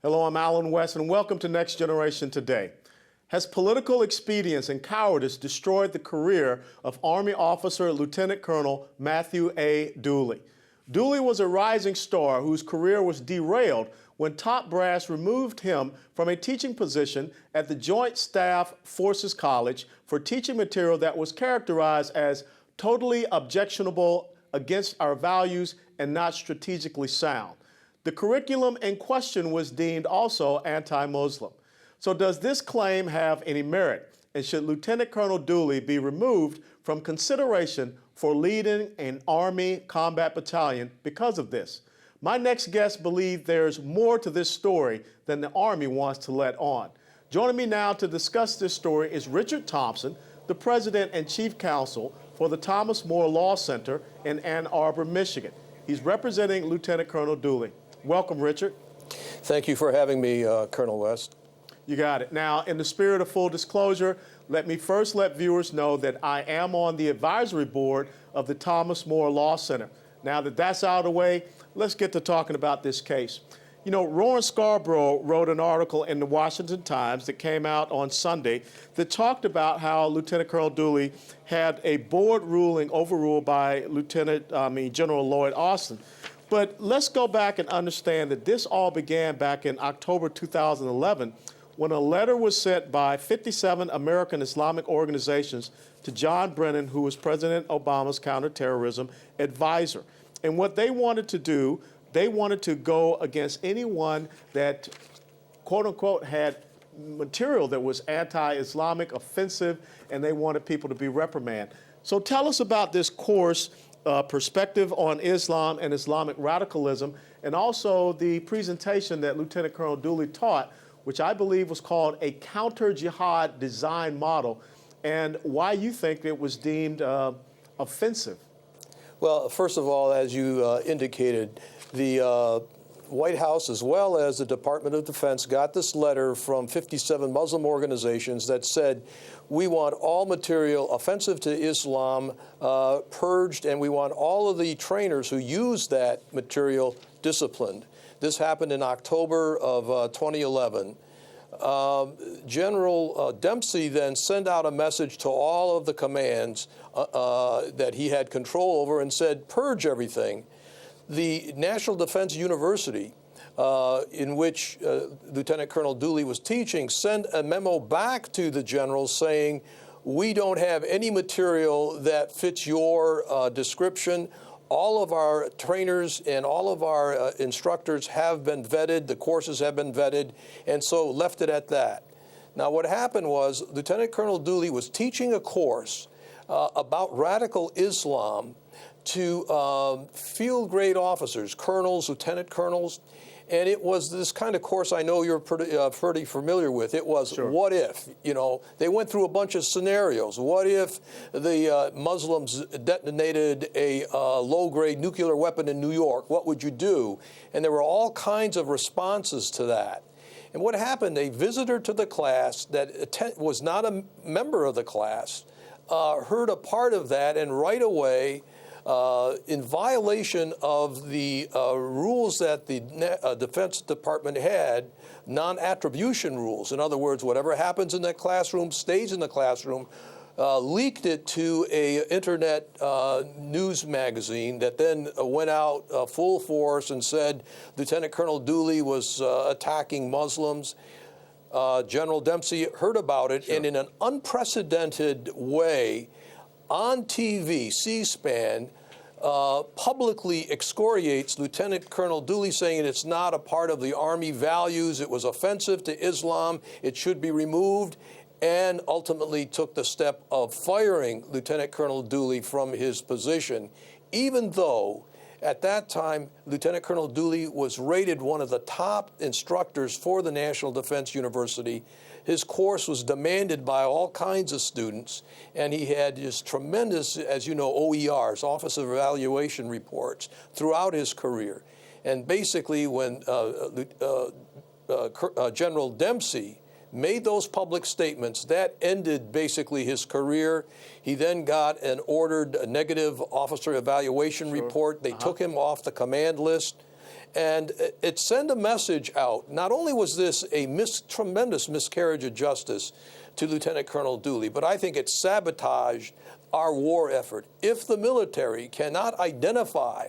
Hello, I'm Alan West, and welcome to Next Generation Today. Has political expedience and cowardice destroyed the career of Army officer Lieutenant Colonel Matthew A. Dooley? Dooley was a rising star whose career was derailed when top brass removed him from a teaching position at the Joint Staff Forces College for teaching material that was characterized as totally objectionable, against our values, and not strategically sound. The curriculum in question was deemed also anti-Muslim. So does this claim have any merit? And should Lieutenant Colonel Dooley be removed from consideration for leading an Army combat battalion because of this? My next guest believes there's more to this story than the Army wants to let on. Joining me now to discuss this story is Richard Thompson, the President and Chief Counsel for the Thomas More Law Center in Ann Arbor, Michigan. He's representing Lieutenant Colonel Dooley. Welcome, Richard. Thank you for having me, Colonel West. You got it. Now, in the spirit of full disclosure, let me first let viewers know that I am on the advisory board of the Thomas More Law Center. Now that that's out of the way, let's get to talking about this case. You know, Rowan Scarborough wrote an article in the Washington Times that came out on Sunday that talked about how Lieutenant Colonel Dooley had a board ruling overruled by General Lloyd Austin. But let's go back and understand that this all began back in October 2011 when a letter was sent by 57 American Islamic organizations to John Brennan, who was President Obama's counterterrorism advisor. And what they wanted to do, they wanted to go against anyone that, quote unquote, had material that was anti-Islamic, offensive, and they wanted people to be reprimanded. So tell us about this course, Perspective on Islam and Islamic Radicalism, and also the presentation that Lieutenant Colonel Dooley taught, which I believe was called a counter-jihad design model, and why you think it was deemed offensive. Well, first of all, as you indicated, the White House, as well as the Department of Defense, got this letter from 57 Muslim organizations that said, we want all material offensive to Islam purged, and we want all of the trainers who use that material disciplined. This happened in October of 2011. General Dempsey then sent out a message to all of the commands that he had control over and said, purge everything. The National Defense University, in which Lieutenant Colonel Dooley was teaching, sent a memo back to the generals saying, we don't have any material that fits your description. All of our trainers and all of our instructors have been vetted, the courses have been vetted, and so left it at that. Now, what happened was Lieutenant Colonel Dooley was teaching a course about radical Islam to field grade officers, colonels, lieutenant colonels, and it was this kind of course I know you're pretty familiar with. It was, sure. What if? You know, they went through a bunch of scenarios. What if the Muslims detonated a low-grade nuclear weapon in New York? What would you do? And there were all kinds of responses to that. And what happened, a visitor to the class that was not a member of the class heard a part of that, and right away, in violation of the rules that the Defense Department had, non-attribution rules. In other words, whatever happens in that classroom stays in the classroom, leaked it to an internet news magazine that then went out full force and said Lieutenant Colonel Dooley was attacking Muslims. General Dempsey heard about it, sure. And in an unprecedented way, on TV, C-SPAN, publicly excoriates Lieutenant Colonel Dooley, saying it's not a part of the Army values, it was offensive to Islam, it should be removed, and ultimately took the step of firing Lieutenant Colonel Dooley from his position, even though at that time Lieutenant Colonel Dooley was rated one of the top instructors for the National Defense University. His course was demanded by all kinds of students, and he had just tremendous, as you know, OERs, Office of Evaluation reports, throughout his career. And basically, when General Dempsey made those public statements, that ended basically his career. He then got an ordered negative officer evaluation report. They took him off the command list. And it sent a message out. Not only was this a tremendous miscarriage of justice to Lieutenant Colonel Dooley, but I think it sabotaged our war effort. If the military cannot identify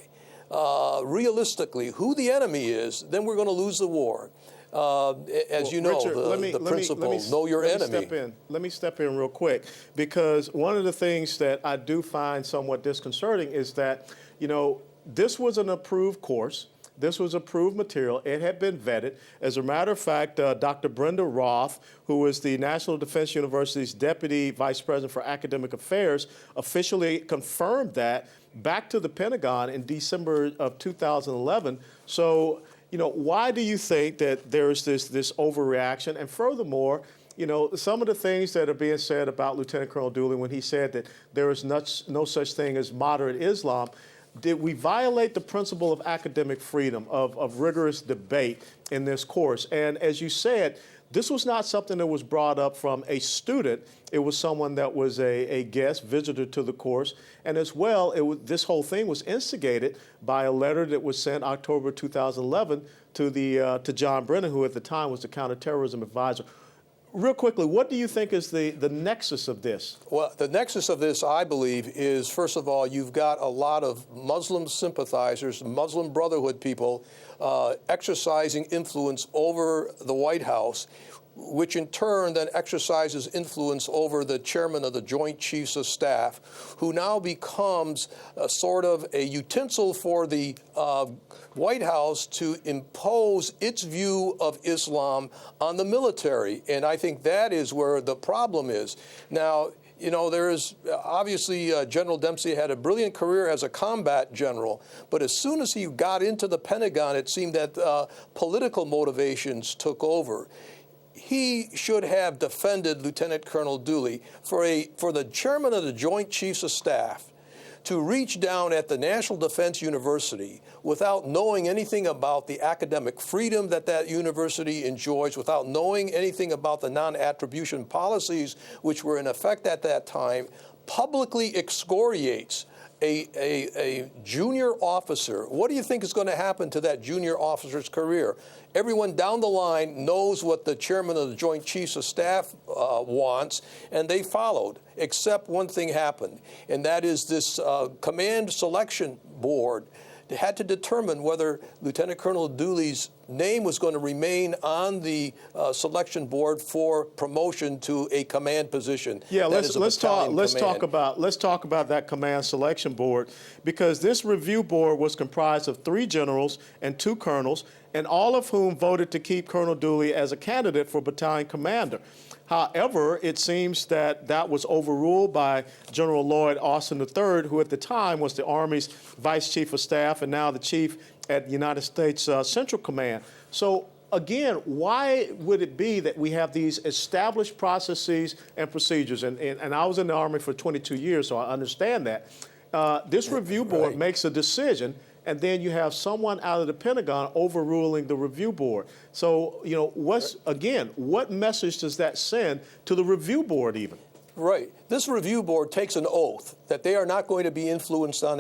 realistically who the enemy is, then we're going to lose the war. As you know, Richard, the principle, know your enemy. Let me step in real quick, because one of the things that I do find somewhat disconcerting is that, you know, this was an approved course. This was approved material. It had been vetted. As a matter of fact, Dr. Brenda Roth, who is the National Defense University's Deputy Vice President for Academic Affairs, officially confirmed that back to the Pentagon in December of 2011. So, you know, why do you think that there's this overreaction? And furthermore, you know, some of the things that are being said about Lieutenant Colonel Dooley when he said that there is no such thing as moderate Islam, did we violate the principle of academic freedom, of rigorous debate in this course? And as you said, this was not something that was brought up from a student. It was someone that was a guest, visitor to the course. And as well, this whole thing was instigated by a letter that was sent October 2011 to John Brennan, who at the time was the counterterrorism advisor. Real quickly, what do you think is the nexus of this? Well, the nexus of this, I believe, is, first of all, you've got a lot of Muslim sympathizers, Muslim Brotherhood people exercising influence over the White House, which in turn then exercises influence over the chairman of the Joint Chiefs of Staff, who now becomes sort of a utensil for the White House to impose its view of Islam on the military. And I think that is where the problem is. Now, you know, there is obviously General Dempsey had a brilliant career as a combat general, but as soon as he got into the Pentagon, it seemed that political motivations took over. He should have defended Lieutenant Colonel Dooley for the chairman of the Joint Chiefs of Staff to reach down at the National Defense University without knowing anything about the academic freedom that university enjoys, without knowing anything about the non-attribution policies which were in effect at that time, publicly excoriates a junior officer. What do you think is going to happen to that junior officer's career? Everyone down the line knows what the chairman of the Joint Chiefs of Staff wants, and they followed, except one thing happened, and that is this command selection board had to determine whether Lieutenant Colonel Dooley's name was going to remain on the selection board for promotion to a command position. Yeah, let's talk about that command selection board, because this review board was comprised of 3 generals and 2 colonels, and all of whom voted to keep Colonel Dooley as a candidate for battalion commander. However, it seems that was overruled by General Lloyd Austin III, who at the time was the Army's Vice Chief of Staff and now the Chief at United States Central Command. So again, why would it be that we have these established processes and procedures? And I was in the Army for 22 years, so I understand that. This review board makes a decision, and then you have someone out of the Pentagon overruling the review board. So, you know, what message does that send to the review board even? Right. This review board takes an oath that they are not going to be influenced on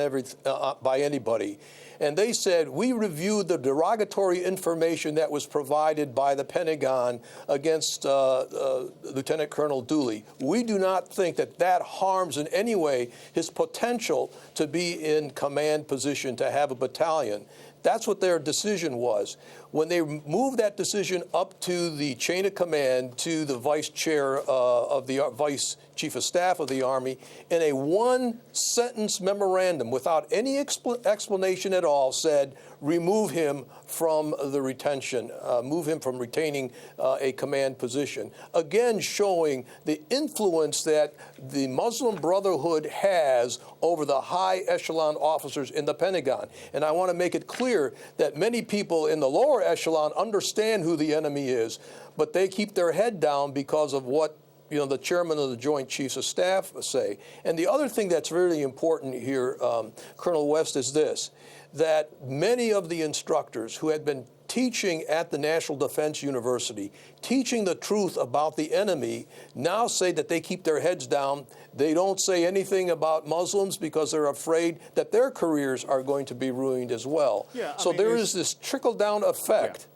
by anybody. And they said, we reviewed the derogatory information that was provided by the Pentagon against Lieutenant Colonel Dooley. We do not think that harms in any way his potential to be in command position, to have a battalion. That's what their decision was. When they moved that decision up to the chain of command, to the vice chair of the Vice Chief of Staff of the Army, in a 1-sentence memorandum without any explanation at all, said, remove him from the retention, move him from retaining a command position. Again, showing the influence that the Muslim Brotherhood has over the high echelon officers in the Pentagon. And I want to make it clear that many people in the lower echelon understand who the enemy is, but they keep their head down because of what the chairman of the Joint Chiefs of Staff say. And the other thing that's really important here, Colonel West, is this, that many of the instructors who had been teaching at the National Defense University, teaching the truth about the enemy, now say that they keep their heads down. They don't say anything about Muslims because they're afraid that their careers are going to be ruined as well. Yeah, so there is this trickle-down effect. Yeah.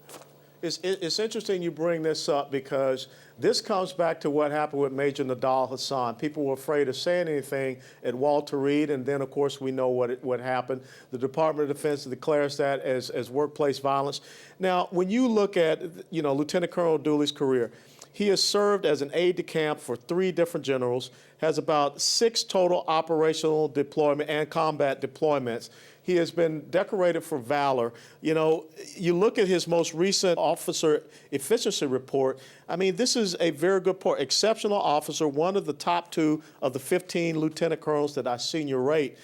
It's interesting you bring this up because this comes back to what happened with Major Nadal Hassan. People were afraid of saying anything at Walter Reed, and then, of course, we know what happened. The Department of Defense declares that as workplace violence. Now, when you look at, Lieutenant Colonel Dooley's career, he has served as an aide-de-camp for 3 different generals, has about 6 total operational deployment and combat deployments. He has been decorated for valor. You look at his most recent officer efficiency report. I mean, this is a very good report. Exceptional officer, one of the top 2 of the 15 lieutenant colonels that I senior rate.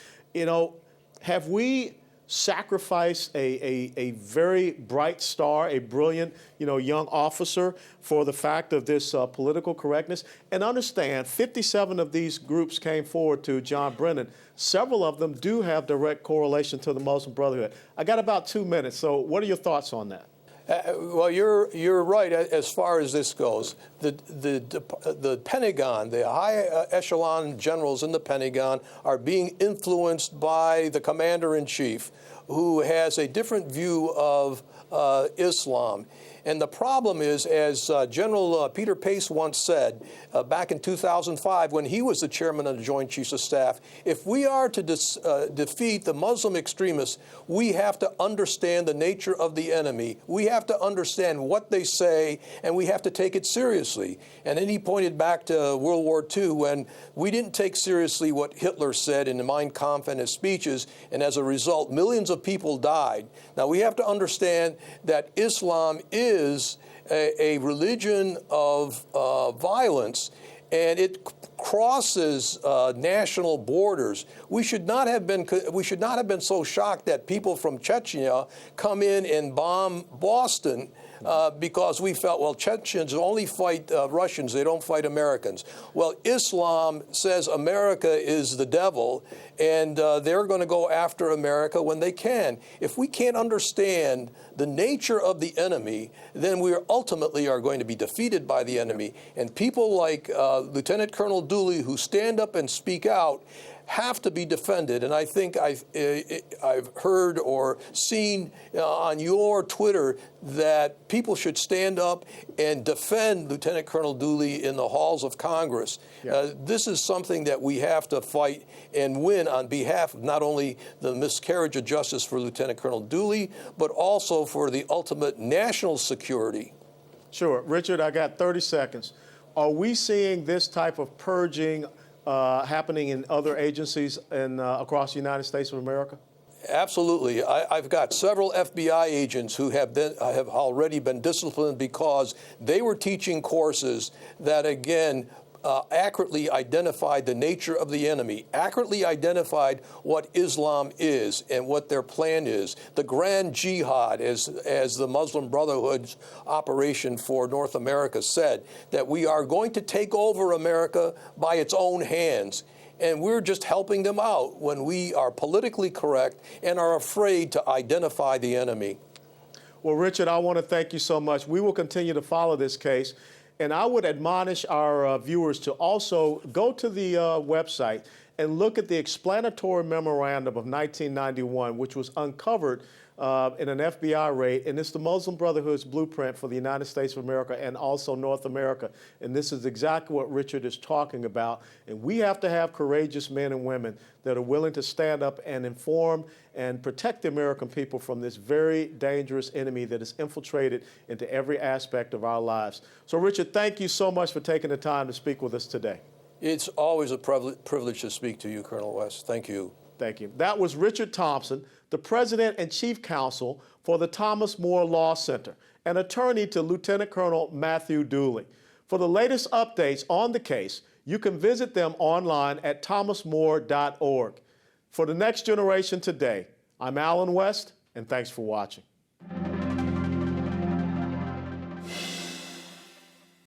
Have we sacrificed a very bright star, a brilliant, young officer for the fact of this political correctness? And understand, 57 of these groups came forward to John Brennan. Several of them do have direct correlation to the Muslim Brotherhood. I got about 2 minutes, so what are your thoughts on that? Well, you're right as far as this goes. The Pentagon, the high echelon generals in the Pentagon are being influenced by the commander-in-chief, who has a different view of Islam. And the problem is, as General Peter Pace once said back in 2005, when he was the chairman of the Joint Chiefs of Staff, if we are to defeat the Muslim extremists, we have to understand the nature of the enemy. We have to understand what they say, and we have to take it seriously. And then he pointed back to World War II, when we didn't take seriously what Hitler said in the Mein Kampf and his speeches, and as a result, millions of people died. Now, we have to understand that Islam is a religion of violence, and it crosses national borders. We should not have been so shocked that people from Chechnya come in and bomb Boston because we felt, well, Chechens only fight Russians, they don't fight Americans. Well, Islam says America is the devil, and they're going to go after America when they can. If we can't understand the nature of the enemy, then we ultimately are going to be defeated by the enemy. And people like Lieutenant Colonel Dooley, who stand up and speak out, have to be defended. And I think I've heard or seen on your Twitter that people should stand up and defend Lieutenant Colonel Dooley in the halls of Congress. Yeah. This is something that we have to fight and win on behalf of not only the miscarriage of justice for Lieutenant Colonel Dooley, but also for the ultimate national security. Sure. Richard, I got 30 seconds. Are we seeing this type of purging happening in other agencies across the United States of America? Absolutely. I've got several FBI agents who have already been disciplined because they were teaching courses that, again, accurately identified the nature of the enemy, accurately identified what Islam is and what their plan is. The Grand Jihad, as the Muslim Brotherhood's operation for North America said, that we are going to take over America by its own hands. And we're just helping them out when we are politically correct and are afraid to identify the enemy. Well, Richard, I want to thank you so much. We will continue to follow this case. And I would admonish our viewers to also go to the website and look at the explanatory memorandum of 1991, which was uncovered in an FBI raid. And it's the Muslim Brotherhood's blueprint for the United States of America and also North America. And this is exactly what Richard is talking about. And we have to have courageous men and women that are willing to stand up and inform and protect the American people from this very dangerous enemy that has infiltrated into every aspect of our lives. So, Richard, thank you so much for taking the time to speak with us today. It's always a privilege to speak to you, Colonel West. Thank you. Thank you. That was Richard Thompson, the President and Chief Counsel for the Thomas More Law Center, an attorney to Lieutenant Colonel Matthew Dooley. For the latest updates on the case, you can visit them online at thomasmore.org. For the Next Generation Today, I'm Alan West, and thanks for watching.